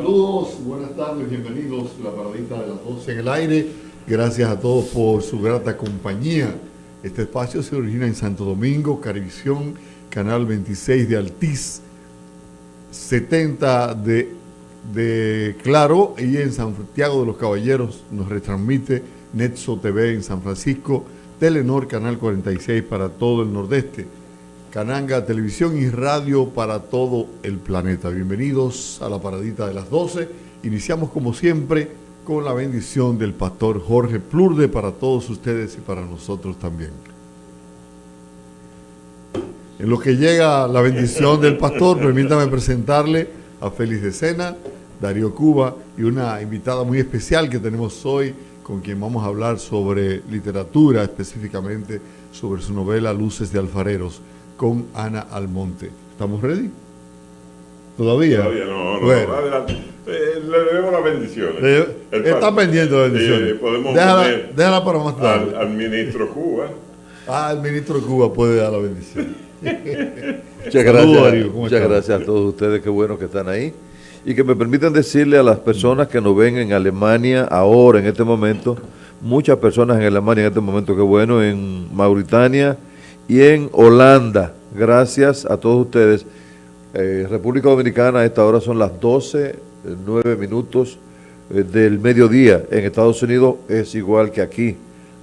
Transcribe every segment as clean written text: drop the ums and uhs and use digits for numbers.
Saludos, buenas tardes, bienvenidos a la paradita de las 12 en el aire. Gracias a todos por su grata compañía. Este espacio se origina en Santo Domingo, Carivisión, Canal 26 de Altiz, 70 de Claro, y en Santiago de los Caballeros nos retransmite Netso TV en San Francisco, Telenor Canal 46 para todo el Nordeste, Cananga Televisión y Radio para todo el planeta. Bienvenidos a la paradita de las 12. Iniciamos como siempre con la bendición del pastor Jorge Plurde para todos ustedes y para nosotros también. En lo que llega la bendición del pastor, permítame presentarle a Félix de Sena, Darío Cuba y una invitada muy especial que tenemos hoy, con quien vamos a hablar sobre literatura, específicamente sobre su novela Luces de Alfareros, con Ana Almonte. ¿Estamos ready? ¿Todavía? Todavía no, bueno. Adelante. Le debemos las bendiciones. Está pendiente de bendiciones. Podemos déjala para más tarde. Al ministro Cuba. El ministro Cuba puede dar la bendición. Muchas gracias, Darío. Muchas gracias a todos ustedes, qué bueno que están ahí. Y que me permitan decirle a las personas que nos ven en Alemania ahora, en este momento, muchas personas en Alemania en este momento, qué bueno, en Mauritania y en Holanda. Gracias a todos ustedes. República Dominicana, a esta hora son las 12:09 del mediodía. En Estados Unidos es igual que aquí,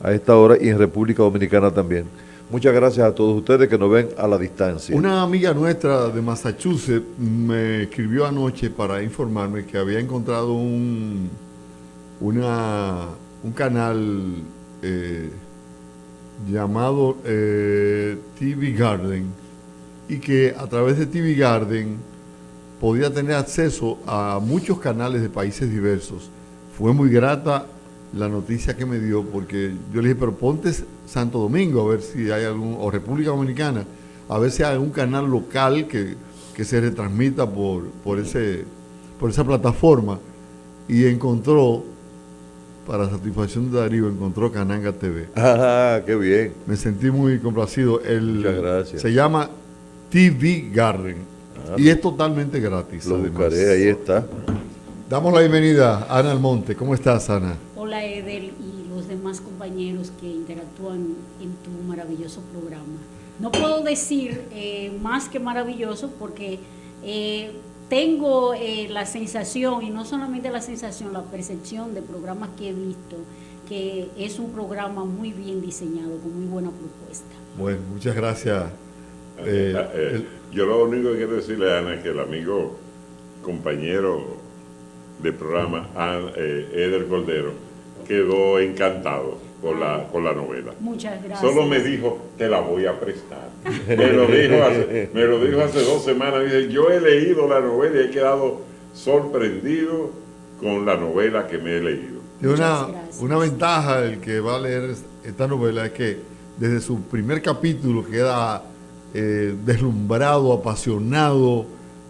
a esta hora, y en República Dominicana también. Muchas gracias a todos ustedes que nos ven a la distancia. Una amiga nuestra de Massachusetts me escribió anoche para informarme que había encontrado un canal llamado TV Garden, y que a través de TV Garden podía tener acceso a muchos canales de países diversos. Fue muy grata la noticia que me dio, porque yo le dije, pero ponte Santo Domingo a ver si hay algún, o República Dominicana, a ver si hay algún canal local que se retransmita por esa plataforma. Y encontró, para satisfacción de Darío, encontró Cananga TV. ¡Ah, qué bien! Me sentí muy complacido. Muchas gracias. Se llama TV Garden y es totalmente gratis. Lo además. buscaré, ahí está. Damos la bienvenida a Ana Almonte. ¿Cómo estás, Ana? Hola, Eder, y los demás compañeros que interactúan en tu maravilloso programa. No puedo decir más que maravilloso, porque tengo la sensación, y no solamente la sensación, la percepción de programas que he visto, que es un programa muy bien diseñado, con muy buena propuesta. Bueno, muchas gracias. Yo lo único que quiero decirle a Ana es que el amigo, compañero de programa, Eder Cordero, quedó encantado con la novela. Muchas gracias. Solo me dijo, te la voy a prestar. Me lo dijo hace 2 semanas. Dice, yo he leído la novela y he quedado sorprendido con la novela que me he leído. Y una ventaja del que va a leer esta novela es que desde su primer capítulo queda deslumbrado, apasionado,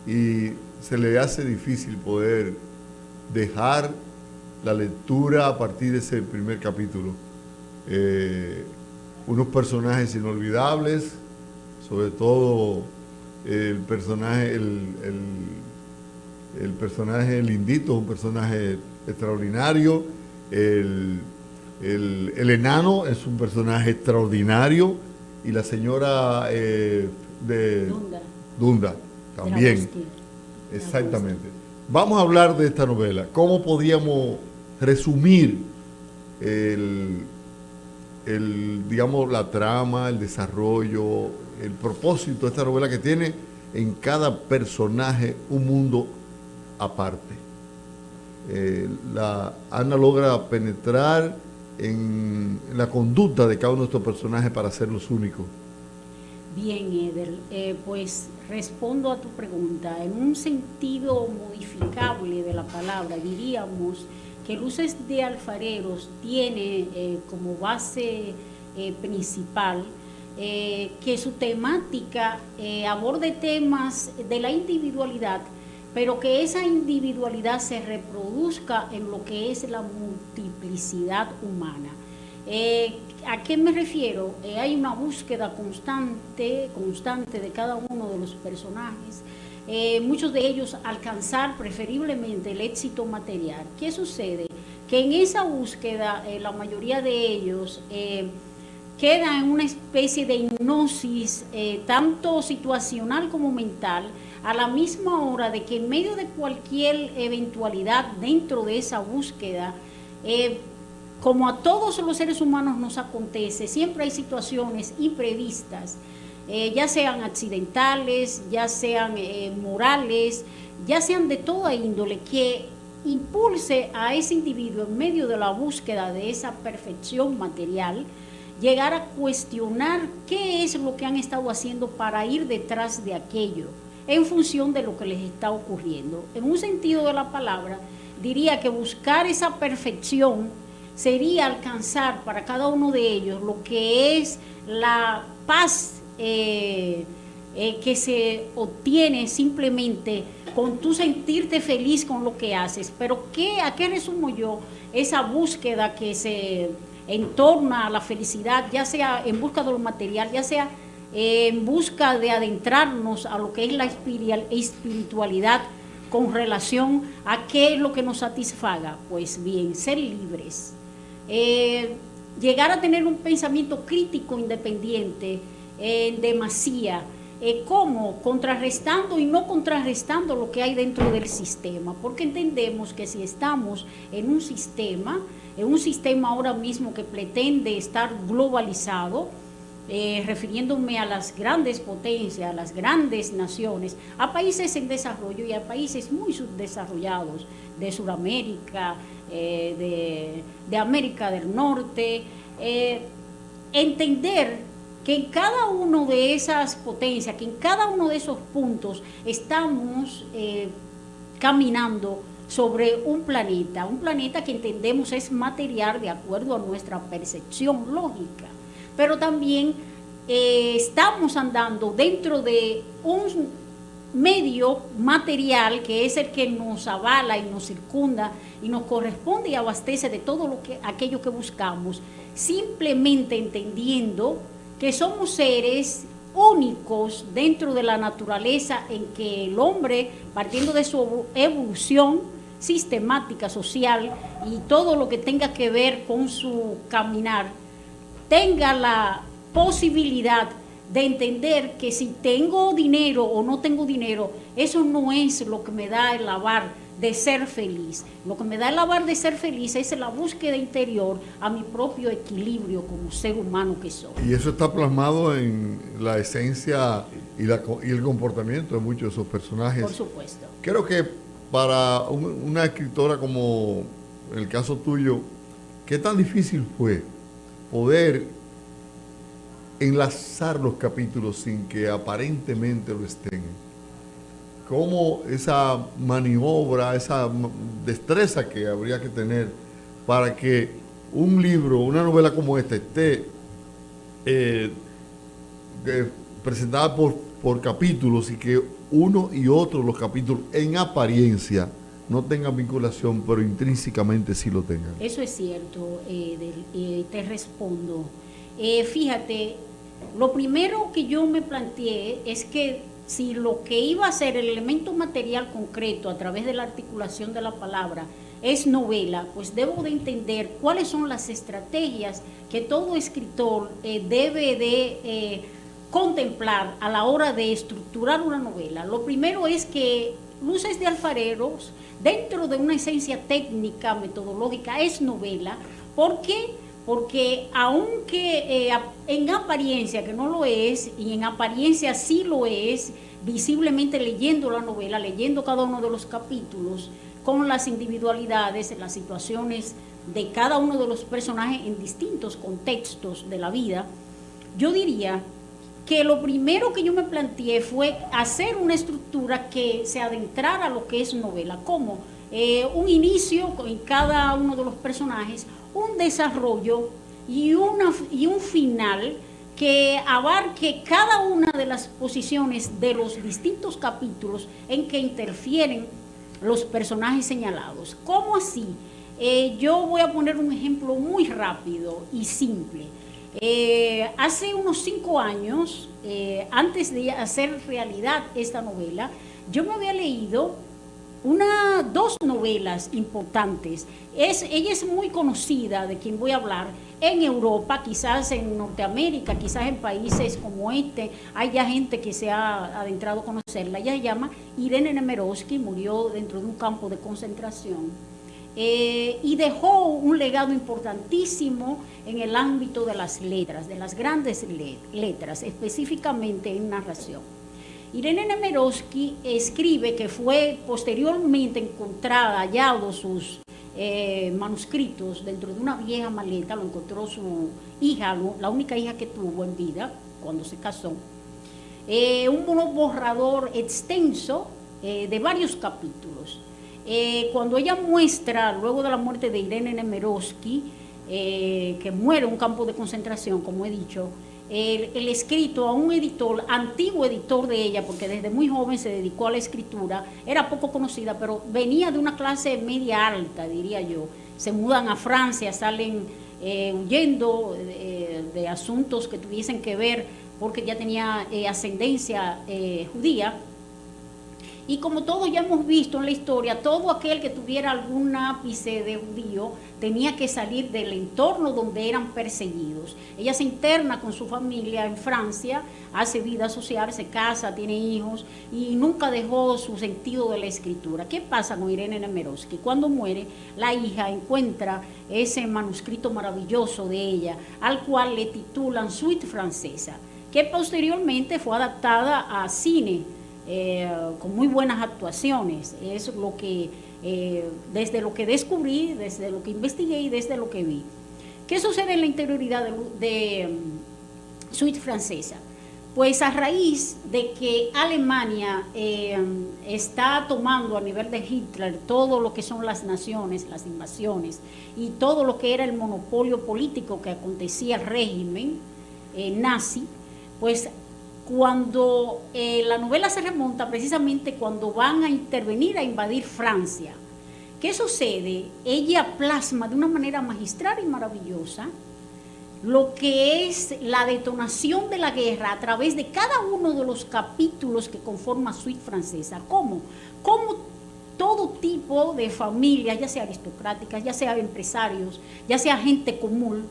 y se le hace difícil poder dejar la lectura a partir de ese primer capítulo. Unos personajes inolvidables, sobre todo el personaje Lindito, un personaje extraordinario. El enano es un personaje extraordinario, y la señora Dunda también. Exactamente. Vamos a hablar de esta novela. ¿Cómo podíamos resumir digamos, la trama, el desarrollo, el propósito de esta novela, que tiene en cada personaje un mundo aparte? Ana logra penetrar en la conducta de cada uno de estos personajes para hacerlos únicos. Bien, Eder, pues respondo a tu pregunta. En un sentido modificable de la palabra, diríamos que Luces de Alfareros tiene como base principal que su temática aborde temas de la individualidad, pero que esa individualidad se reproduzca en lo que es la multiplicidad humana. ¿A qué me refiero? Hay una búsqueda constante de cada uno de los personajes muchos de ellos alcanzar preferiblemente el éxito material. ¿Qué sucede? Que en esa búsqueda la mayoría de ellos quedan en una especie de hipnosis tanto situacional como mental, a la misma hora de que en medio de cualquier eventualidad dentro de esa búsqueda, como a todos los seres humanos nos acontece, siempre hay situaciones imprevistas, ya sean accidentales, ya sean morales, ya sean de toda índole, que impulse a ese individuo en medio de la búsqueda de esa perfección material, llegar a cuestionar qué es lo que han estado haciendo para ir detrás de aquello, en función de lo que les está ocurriendo. En un sentido de la palabra, diría que buscar esa perfección sería alcanzar para cada uno de ellos lo que es la paz que se obtiene simplemente con tú sentirte feliz con lo que haces. Pero ¿a qué resumo yo esa búsqueda que se entorna a la felicidad, ya sea en busca de lo material, ya sea en busca de adentrarnos a lo que es la espiritualidad con relación a qué es lo que nos satisfaga? Pues bien, ser libres, llegar a tener un pensamiento crítico independiente en demasía, como contrarrestando y no contrarrestando lo que hay dentro del sistema, porque entendemos que si estamos en un sistema ahora mismo que pretende estar globalizado, refiriéndome a las grandes potencias, a las grandes naciones, a países en desarrollo y a países muy subdesarrollados de Sudamérica, de América del Norte, entender que en cada uno de esas potencias, que en cada uno de esos puntos estamos caminando sobre un planeta que entendemos es material de acuerdo a nuestra percepción lógica, pero también estamos andando dentro de un medio material que es el que nos avala y nos circunda y nos corresponde y abastece de todo aquello que buscamos, simplemente entendiendo que somos seres únicos dentro de la naturaleza, en que el hombre, partiendo de su evolución sistemática, social y todo lo que tenga que ver con su caminar, tenga la posibilidad de entender que si tengo dinero o no tengo dinero, eso no es lo que me da el lavar de ser feliz. Lo que me da el lavar de ser feliz es la búsqueda interior a mi propio equilibrio como ser humano que soy. Y eso está plasmado en la esencia y el comportamiento de muchos de esos personajes. Por supuesto. Creo que para una escritora como el caso tuyo, ¿qué tan difícil fue poder enlazar los capítulos sin que aparentemente lo estén? ¿Cómo esa maniobra, esa destreza que habría que tener para que un libro, una novela como esta esté presentada por capítulos y que uno y otro los capítulos en apariencia no tengan vinculación, pero intrínsecamente sí lo tengan? Eso es cierto, te respondo. Fíjate, lo primero que yo me planteé es que si lo que iba a ser el elemento material concreto a través de la articulación de la palabra es novela, pues debo de entender cuáles son las estrategias que todo escritor debe de contemplar a la hora de estructurar una novela. Lo primero es que Luces de Alfareros, dentro de una esencia técnica, metodológica, es novela. ¿Por qué? Porque aunque en apariencia que no lo es, y en apariencia sí lo es, visiblemente leyendo la novela, leyendo cada uno de los capítulos, con las individualidades, las situaciones de cada uno de los personajes en distintos contextos de la vida, yo diría que lo primero que yo me planteé fue hacer una estructura que se adentrara a lo que es novela, como un inicio en cada uno de los personajes, un desarrollo y un final que abarque cada una de las posiciones de los distintos capítulos en que interfieren los personajes señalados. ¿Cómo así? Yo voy a poner un ejemplo muy rápido y simple. Hace unos 5 años, antes de hacer realidad esta novela, yo me había leído dos novelas importantes. Ella es muy conocida, de quien voy a hablar, en Europa, quizás en Norteamérica, quizás en países como este, hay ya gente que se ha adentrado a conocerla. Ella se llama Irene Nemirovsky, murió dentro de un campo de concentración. Y dejó un legado importantísimo en el ámbito de las letras, de las grandes letras, específicamente en narración. Irene Nemirovsky escribe que fue posteriormente encontrada, hallados sus manuscritos dentro de una vieja maleta, lo encontró su hija, la única hija que tuvo en vida cuando se casó, un borrador extenso de varios capítulos. Cuando ella muestra, luego de la muerte de Irene Nemirovsky, que muere en un campo de concentración, como he dicho, el escrito a un editor, antiguo editor de ella, porque desde muy joven se dedicó a la escritura, era poco conocida, pero venía de una clase media alta, diría yo. Se mudan a Francia, salen huyendo de asuntos que tuviesen que ver, porque ya tenía ascendencia judía. Y como todos ya hemos visto en la historia, todo aquel que tuviera algún ápice de judío tenía que salir del entorno donde eran perseguidos. Ella se interna con su familia en Francia, hace vida social, se casa, tiene hijos y nunca dejó su sentido de la escritura. ¿Qué pasa con Irene Nemirovsky? Cuando muere, la hija encuentra ese manuscrito maravilloso de ella, al cual le titulan Suite Francesa, que posteriormente fue adaptada a cine. Con muy buenas actuaciones. Es lo que, desde lo que descubrí, desde lo que investigué y desde lo que vi. ¿Qué sucede en la interioridad de Suite Francesa? Pues a raíz de que Alemania está tomando a nivel de Hitler todo lo que son las naciones, las invasiones y todo lo que era el monopolio político que acontecía el régimen nazi, pues cuando la novela se remonta precisamente cuando van a intervenir, a invadir Francia. ¿Qué sucede? Ella plasma de una manera magistral y maravillosa lo que es la detonación de la guerra a través de cada uno de los capítulos que conforma Suite Francesa. ¿Cómo? Cómo todo tipo de familias, ya sea aristocráticas, ya sea empresarios, ya sea gente común,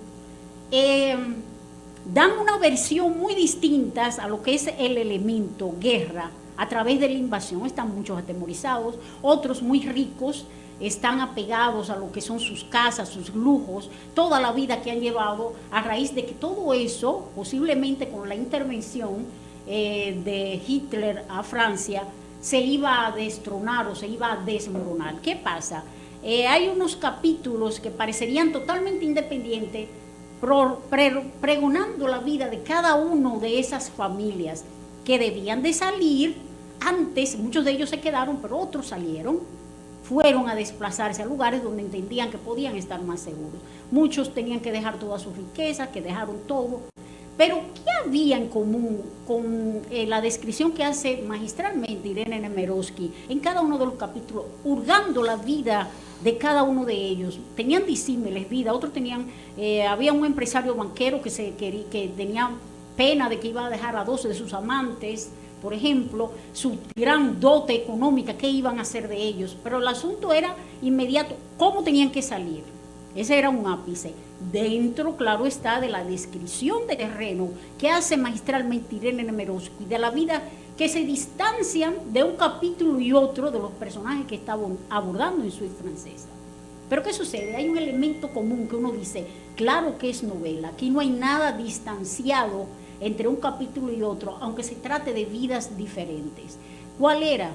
dan una versión muy distinta a lo que es el elemento guerra a través de la invasión. Están muchos atemorizados, otros muy ricos, están apegados a lo que son sus casas, sus lujos, toda la vida que han llevado, a raíz de que todo eso, posiblemente con la intervención de Hitler a Francia, se iba a destronar o se iba a desmoronar. ¿Qué pasa? Hay unos capítulos que parecerían totalmente independientes, pregonando la vida de cada uno de esas familias que debían de salir antes. Muchos de ellos se quedaron, pero otros salieron, fueron a desplazarse a lugares donde entendían que podían estar más seguros. Muchos tenían que dejar toda su riqueza, que dejaron todo. Pero ¿qué había en común con la descripción que hace magistralmente Irene Nemirovsky en cada uno de los capítulos, hurgando la vida de cada uno de ellos? Tenían disímiles vidas, otros tenían, había un empresario banquero que tenía pena de que iba a dejar a 12 de sus amantes, por ejemplo, su gran dote económica, ¿qué iban a hacer de ellos? Pero el asunto era inmediato, ¿cómo tenían que salir? Ese era un ápice. Dentro, claro está, de la descripción de terreno que hace magistralmente Irene Nemirovsky, de la vida que se distancian de un capítulo y otro de los personajes que está abordando en Suite Francesa. Pero ¿qué sucede? Hay un elemento común que uno dice, claro que es novela, aquí no hay nada distanciado entre un capítulo y otro, aunque se trate de vidas diferentes. ¿Cuál era?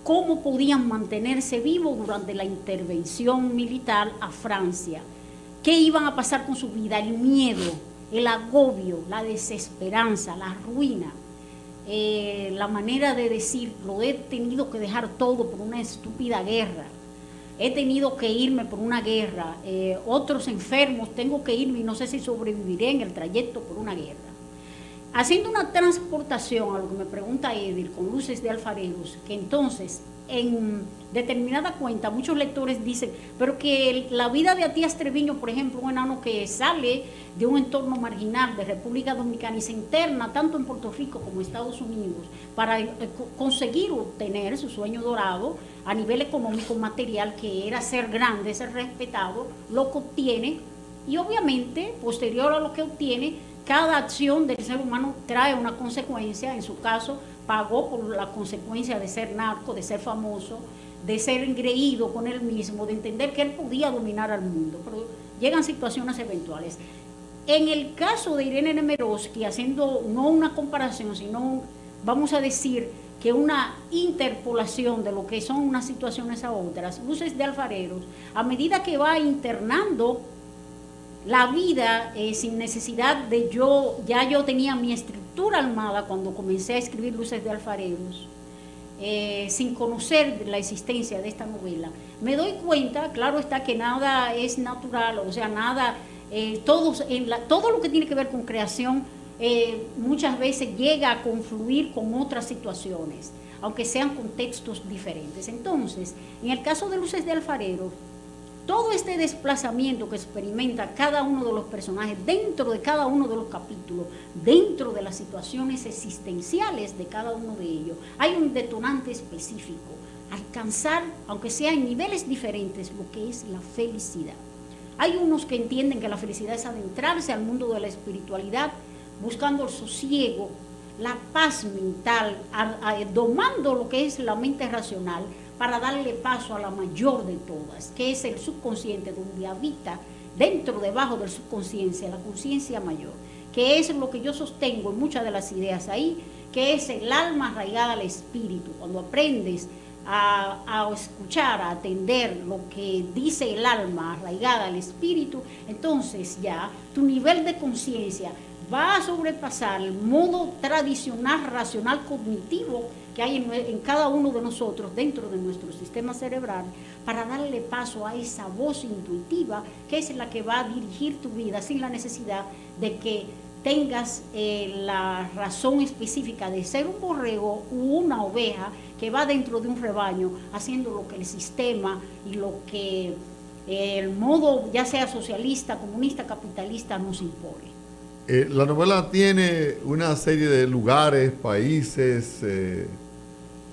¿Cómo podían mantenerse vivos durante la intervención militar a Francia? ¿Qué iban a pasar con su vida? El miedo, el agobio, la desesperanza, la ruina. La manera de decir, lo he tenido que dejar todo por una estúpida guerra. He tenido que irme por una guerra. Otros enfermos, tengo que irme y no sé si sobreviviré en el trayecto por una guerra. haciendo una transportación a lo que me pregunta Edil con Luces de Alfareros, que entonces en determinada cuenta muchos lectores dicen, pero que la vida de Atías Treviño, por ejemplo, un enano que sale de un entorno marginal de República Dominicana y se interna tanto en Puerto Rico como en Estados Unidos para conseguir obtener su sueño dorado a nivel económico material, que era ser grande, ser respetado, lo que obtiene, y obviamente posterior a lo que obtiene, cada acción del ser humano trae una consecuencia. En su caso, pagó por la consecuencia de ser narco, de ser famoso, de ser engreído con él mismo, de entender que él podía dominar al mundo, pero llegan situaciones eventuales. En el caso de Irene Nemirovsky, haciendo no una comparación, sino, vamos a decir, que una interpolación de lo que son unas situaciones a otras, Luces de Alfareros, a medida que va internando la vida sin necesidad de yo tenía mi estructura armada cuando comencé a escribir Luces de Alfareros, sin conocer la existencia de esta novela. Me doy cuenta, claro está, que nada es natural, o sea, nada, todo lo que tiene que ver con creación muchas veces llega a confluir con otras situaciones, aunque sean contextos diferentes. Entonces, en el caso de Luces de Alfareros, todo este desplazamiento que experimenta cada uno de los personajes dentro de cada uno de los capítulos, dentro de las situaciones existenciales de cada uno de ellos, hay un detonante específico, alcanzar, aunque sea en niveles diferentes, lo que es la felicidad. Hay unos que entienden que la felicidad es adentrarse al mundo de la espiritualidad, buscando el sosiego, la paz mental, domando lo que es la mente racional, para darle paso a la mayor de todas, que es el subconsciente, donde habita debajo del subconsciente, la conciencia mayor, que es lo que yo sostengo en muchas de las ideas ahí, que es el alma arraigada al espíritu. Cuando aprendes a escuchar, a atender lo que dice el alma arraigada al espíritu, entonces ya tu nivel de conciencia va a sobrepasar el modo tradicional, racional, cognitivo que hay en cada uno de nosotros dentro de nuestro sistema cerebral, para darle paso a esa voz intuitiva que es la que va a dirigir tu vida sin la necesidad de que tengas la razón específica de ser un borrego u una oveja que va dentro de un rebaño haciendo lo que el sistema y lo que el modo, ya sea socialista, comunista, capitalista, nos impone. La novela tiene una serie de lugares, países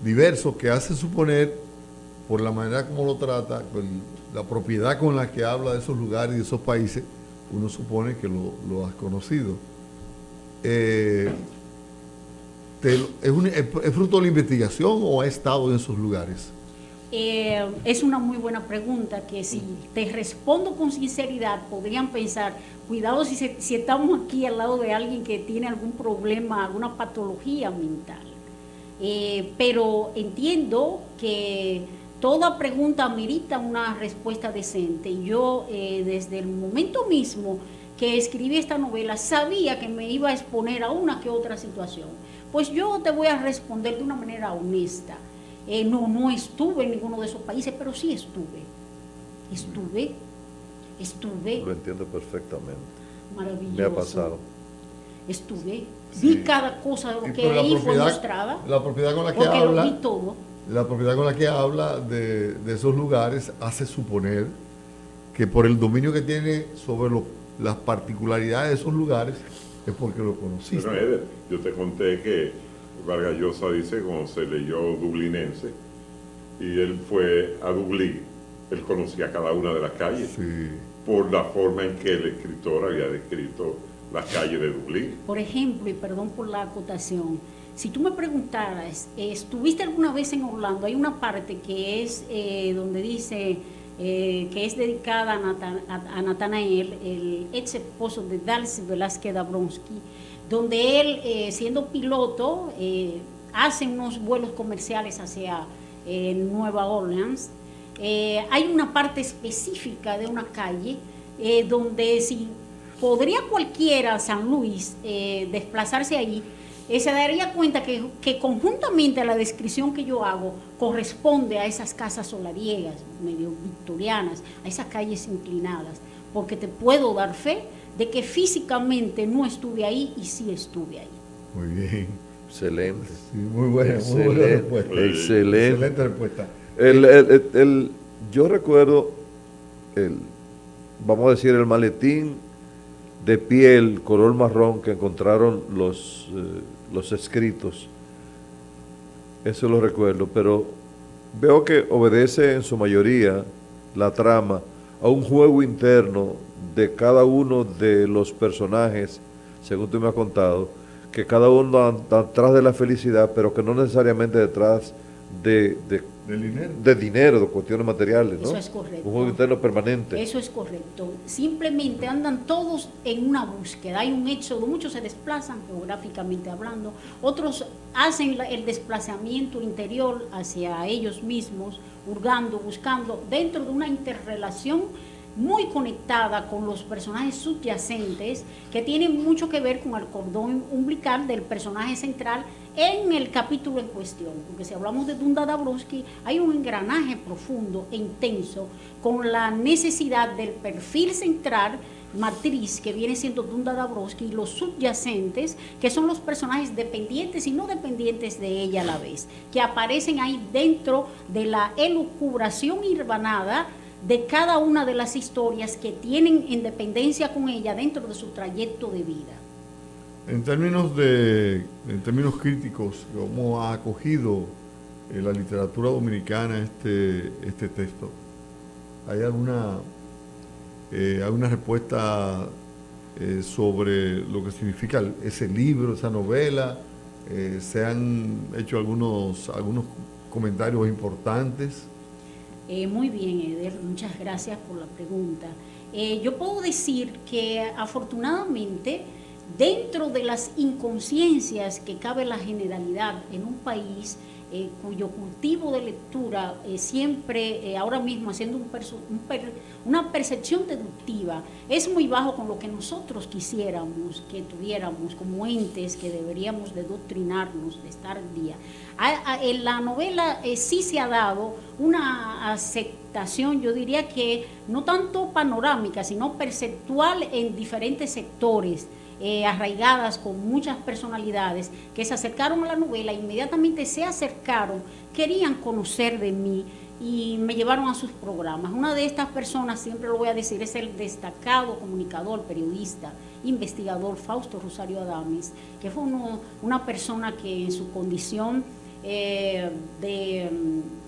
diversos que hace suponer, por la manera como lo trata, con la propiedad con la que habla de esos lugares y de esos países, uno supone que lo has conocido. ¿Es fruto de la investigación o ha estado en esos lugares? Es una muy buena pregunta, que si te respondo con sinceridad podrían pensar, cuidado si estamos aquí al lado de alguien que tiene algún problema, alguna patología mental. Pero entiendo que toda pregunta amerita una respuesta decente. Y yo desde el momento mismo que escribí esta novela sabía que me iba a exponer a una que otra situación. Pues yo te voy a responder de una manera honesta. No estuve en ninguno de esos países, pero sí estuve. Lo entiendo perfectamente. Maravilloso. Me ha pasado. Estuve. Sí. Vi cada cosa de lo que ahí fue mostrada. La propiedad con la que porque habla. Lo vi todo. La propiedad con la que habla de esos lugares hace suponer que por el dominio que tiene sobre las particularidades de esos lugares es porque lo conociste. Bueno, Eder, yo te conté que Vargas Llosa dice, cuando se leyó Dublinense, y él fue a Dublín, él conocía cada una de las calles, Sí. por la forma en que el escritor había descrito las calles de Dublín. Por ejemplo, y perdón por la acotación, si tú me preguntaras, ¿estuviste alguna vez en Orlando? Hay una parte que es donde dice que es dedicada a Natanael, el ex esposo de Darcy Velázquez Dabrowski, donde él, siendo piloto, hace unos vuelos comerciales hacia Nueva Orleans. Hay una parte específica de una calle donde si podría cualquiera, San Luis, desplazarse allí, se daría cuenta que conjuntamente a la descripción que yo hago corresponde a esas casas solariegas, medio victorianas, a esas calles inclinadas, porque te puedo dar fe de que físicamente no estuve ahí y sí estuve ahí. Muy bien. Excelente. Sí, muy buena respuesta. Excelente respuesta. Yo recuerdo, vamos a decir, el maletín de piel color marrón que encontraron los escritos. Eso lo recuerdo, pero veo que obedece en su mayoría la trama a un juego interno de cada uno de los personajes, según tú me has contado, que cada uno anda atrás de la felicidad, pero que no necesariamente detrás de dinero, de cuestiones materiales, ¿no? Eso es correcto. Un juego interno permanente. Eso es correcto. Simplemente andan todos en una búsqueda. Hay un éxodo, muchos se desplazan geográficamente hablando, otros hacen el desplazamiento interior hacia ellos mismos, hurgando, buscando, dentro de una interrelación muy conectada con los personajes subyacentes que tienen mucho que ver con el cordón umbilical del personaje central en el capítulo en cuestión, porque si hablamos de Dunda Dabrowski hay un engranaje profundo e intenso con la necesidad del perfil central matriz que viene siendo Dunda Dabrowski y los subyacentes que son los personajes dependientes y no dependientes de ella a la vez, que aparecen ahí dentro de la elucubración irvanada de cada una de las historias que tienen independencia con ella dentro de su trayecto de vida. En términos críticos, ¿cómo ha acogido la literatura dominicana este texto? ¿Hay alguna respuesta sobre lo que significa ese libro, esa novela? ¿Se han hecho algunos comentarios importantes? Muy bien, Eder, muchas gracias por la pregunta. Yo puedo decir que afortunadamente, dentro de las inconsciencias que cabe la generalidad en un país cuyo cultivo de lectura siempre, ahora mismo haciendo una percepción deductiva, es muy bajo con lo que nosotros quisiéramos que tuviéramos como entes que deberíamos de doctrinarnos, de estar al día. En la novela sí se ha dado una aceptación, yo diría que no tanto panorámica, sino perceptual en diferentes sectores, arraigadas con muchas personalidades que se acercaron a la novela, inmediatamente se acercaron, querían conocer de mí y me llevaron a sus programas. Una de estas personas, siempre lo voy a decir, es el destacado comunicador, periodista, investigador Fausto Rosario Adames, que fue una persona que en su condición de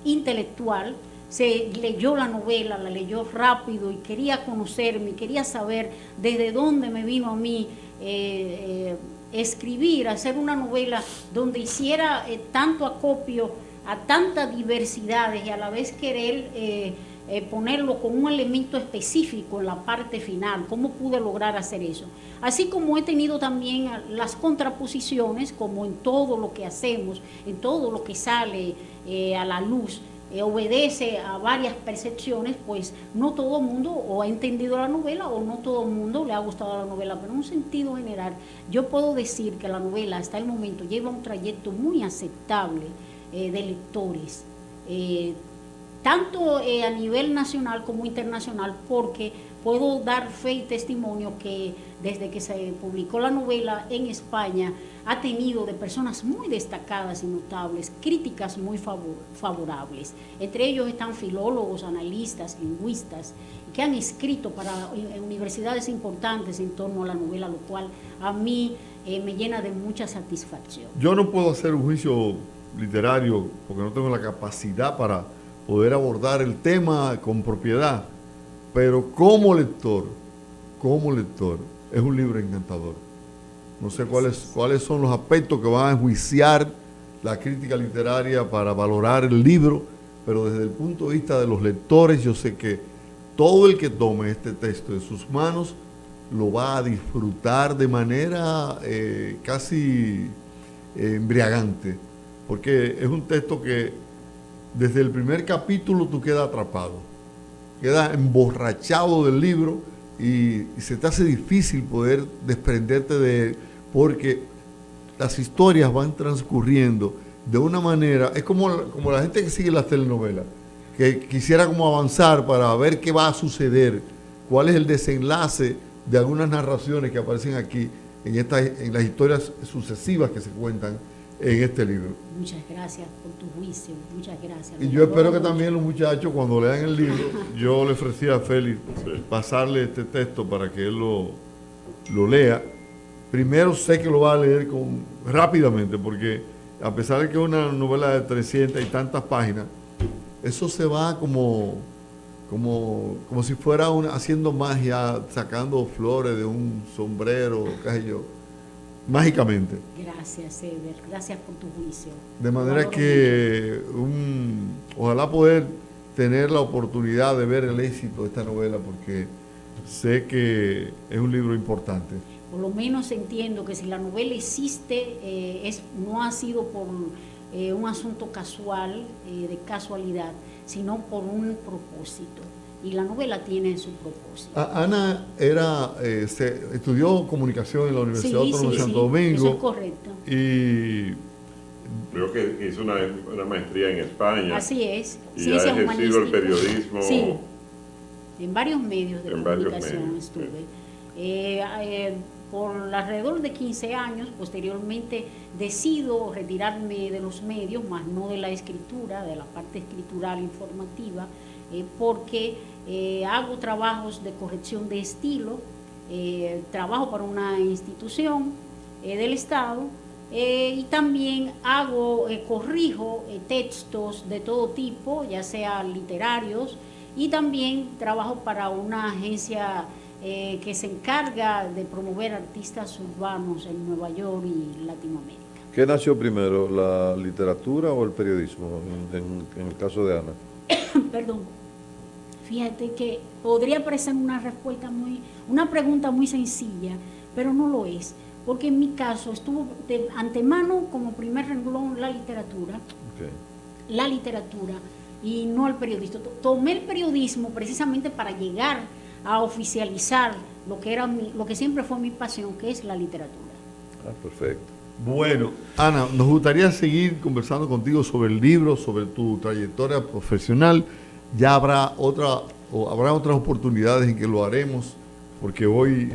intelectual se leyó la novela, la leyó rápido y quería conocerme, quería saber desde dónde me vino a mí escribir, hacer una novela donde hiciera tanto acopio a tantas diversidades y a la vez querer ponerlo con un elemento específico en la parte final. ¿Cómo pude lograr hacer eso? Así como he tenido también las contraposiciones, como en todo lo que hacemos, en todo lo que sale a la luz, obedece a varias percepciones, pues no todo el mundo o ha entendido la novela o no todo el mundo le ha gustado la novela, pero en un sentido general yo puedo decir que la novela hasta el momento lleva un trayecto muy aceptable de lectores, tanto a nivel nacional como internacional, porque puedo dar fe y testimonio que desde que se publicó la novela en España ha tenido de personas muy destacadas y notables, críticas muy favorables. Entre ellos están filólogos, analistas, lingüistas, que han escrito para universidades importantes en torno a la novela, lo cual a mí me llena de mucha satisfacción. Yo no puedo hacer un juicio literario porque no tengo la capacidad para poder abordar el tema con propiedad, pero como lector, es un libro encantador. No sé cuáles son los aspectos que van a enjuiciar la crítica literaria para valorar el libro, pero desde el punto de vista de los lectores, yo sé que todo el que tome este texto en sus manos lo va a disfrutar de manera casi embriagante, porque es un texto que desde el primer capítulo tú quedas atrapado, quedas emborrachado del libro y se te hace difícil poder desprenderte de él, porque las historias van transcurriendo de una manera, es como la gente que sigue las telenovelas, que quisiera como avanzar para ver qué va a suceder, cuál es el desenlace de algunas narraciones que aparecen aquí, en las historias sucesivas que se cuentan en este libro. Muchas gracias por tu juicio, muchas gracias. Y yo espero que también los muchachos, cuando lean el libro, yo le ofrecí a Félix pasarle este texto para que él lo lea. Primero sé que lo va a leer rápidamente, porque a pesar de que es una novela de 300 y tantas páginas, eso se va como si fuera haciendo magia, sacando flores de un sombrero, qué sé yo, mágicamente. Gracias, Eder, gracias por tu juicio. De manera que ojalá poder tener la oportunidad de ver el éxito de esta novela, porque sé que es un libro importante. Por lo menos entiendo que si la novela existe, no ha sido por un asunto casual, de casualidad, sino por un propósito. Y la novela tiene su propósito. Ana estudió comunicación en la Universidad Autónoma de Santo Domingo. Eso es correcto. Y creo que hizo una maestría en España. Así es. Y ha ejercido el periodismo. Sí, en varios medios de comunicación estuve. Por alrededor de 15 años, posteriormente decido retirarme de los medios, más no de la escritura, de la parte escritural informativa, porque hago trabajos de corrección de estilo, trabajo para una institución del Estado, y también corrijo textos de todo tipo, ya sea literarios, y también trabajo para una agencia que se encarga de promover artistas urbanos en Nueva York y Latinoamérica. ¿Qué nació primero, la literatura o el periodismo, en el caso de Ana? Perdón, fíjate que podría parecer una pregunta muy sencilla, pero no lo es, porque en mi caso estuvo de antemano como primer renglón la literatura, y no el periodismo. Tomé el periodismo precisamente para llegar a oficializar lo que siempre fue mi pasión, que es la literatura. Perfecto. Bueno, Ana, nos gustaría seguir conversando contigo sobre el libro, sobre tu trayectoria profesional. Ya habrá otras oportunidades en que lo haremos, porque hoy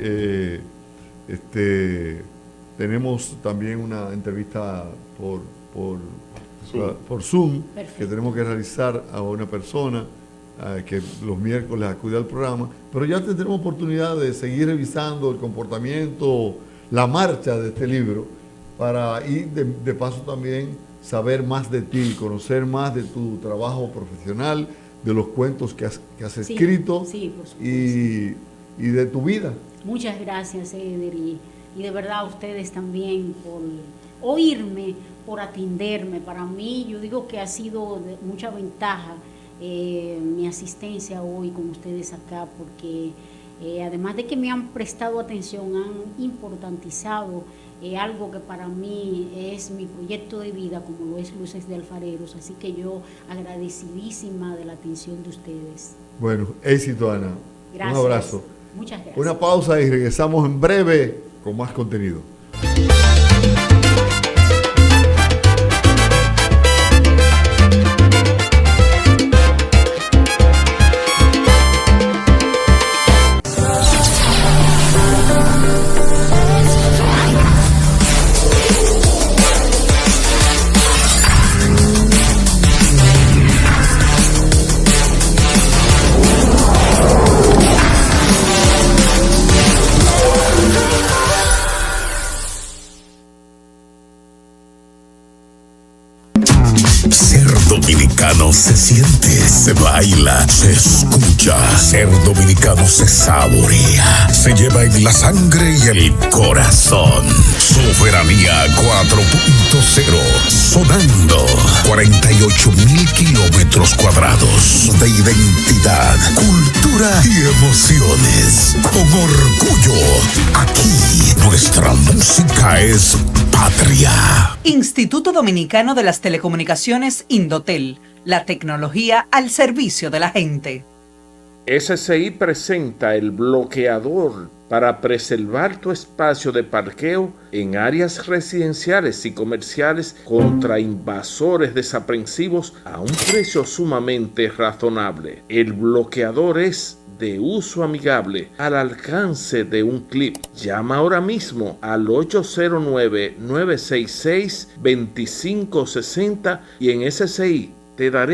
tenemos también una entrevista por Zoom. Perfecto. Que tenemos que realizar a una persona que los miércoles acude al programa, pero ya tendremos oportunidad de seguir revisando el comportamiento, la marcha de este libro, para ir de paso también saber más de ti, conocer más de tu trabajo profesional, de los cuentos que has escrito, y de tu vida. Muchas gracias, Eder, y de verdad a ustedes también por oírme, por atenderme. Para mí, yo digo que ha sido de mucha ventaja mi asistencia hoy con ustedes acá, porque además de que me han prestado atención, han importantizado algo que para mí es mi proyecto de vida, como lo es Luces de Alfareros, así que yo agradecidísima de la atención de ustedes. Bueno, éxito, Ana. Gracias. Un abrazo. Muchas gracias. Una pausa y regresamos en breve con más contenido. Se siente, se baila, se escucha. Ser dominicano se saborea, se lleva en la sangre y el corazón. Soberanía 4.0, sonando 48,000 kilómetros cuadrados de identidad, cultura y emociones. Con orgullo, aquí nuestra música es patria. Instituto Dominicano de las Telecomunicaciones Indotel. La tecnología al servicio de la gente. SCI presenta el bloqueador para preservar tu espacio de parqueo en áreas residenciales y comerciales contra invasores desaprensivos a un precio sumamente razonable. El bloqueador es de uso amigable, al alcance de un clip. Llama ahora mismo al 809-966-2560 y en SCI te daré